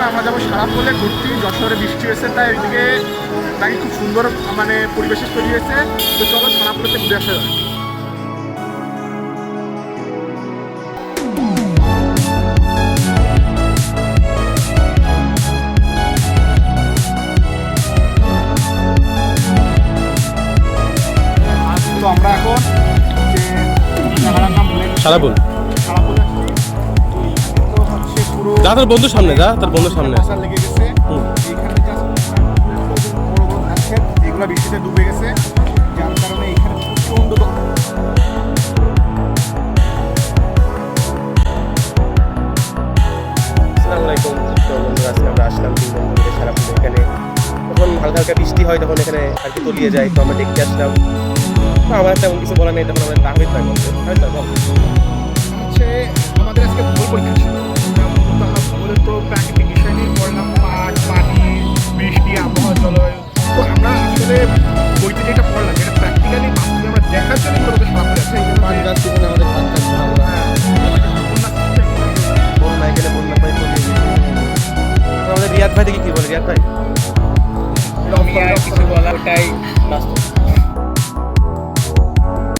আমরা যাবো সারাপোলে ঘুরতে। যশোরে বৃষ্টি হয়েছে, তাই ওইদিকে নাকি খুব সুন্দর মানে পরিবেশে তৈরি হয়েছে। তো চলো সারাপোলেতে ঘুরে আসা যায়। তো আমরা এখন যে জায়গাটার নাম ভুলে গেছি, সারাপুল। সারাপোলে আসছি। তো হচ্ছে পুরো যা তোর বন্ধুর সামনে, যা তোর বন্ধুর সামনে। বাজার লেগে গেছে এখানে, জাস্ট বড় বড় ধান ক্ষেত এগুলো বৃষ্টিতে ডুবে গেছে, যার কারণে এখানে প্রচন্ড আসসালামু আলাইকুম। তো বন্ধুরা, আজকে আমরা আসলাম 3 বন্ধু মিলে সারাপুলে। এখানে যখন হালকা হালকা বৃষ্টি হয় তখন এখানে আর কি তলিয়ে যায়, তো আমরা দেখতে আসলাম। তো আমার তেমন কিছু বলার নেই, তখন আমাদের তাহমিদ ভাই বলছে। তাহমিদ ভাই বল। হচ্ছে আমাদের আজকে ভূগোল পরীক্ষা ছিল। আমরা ভূগোলের তো প্রাকৃতিক বিষয় নিয়ে পড়লাম, মাঠ, পানি, বৃষ্টি, আবহাওয়া, জলবায়ু। তো আমরা আসলে বইতে যেটা পড়লাম এটা প্র্যাকটিক্যালি বাস্তবে আমরা দেখার জন্য মূলত সারাপুলে আছে। এই জন্য গাছ পিছনে আমাদের ধান গাছ আমরা বন্যা, এখানে বন্যা পাই তলিয়ে গেছে। তো আমাদের রিয়াদ ভাই দেখি কি বলে। রিয়াদ ভাই আমি আর কিছু বলার ওটাই বাস্তব।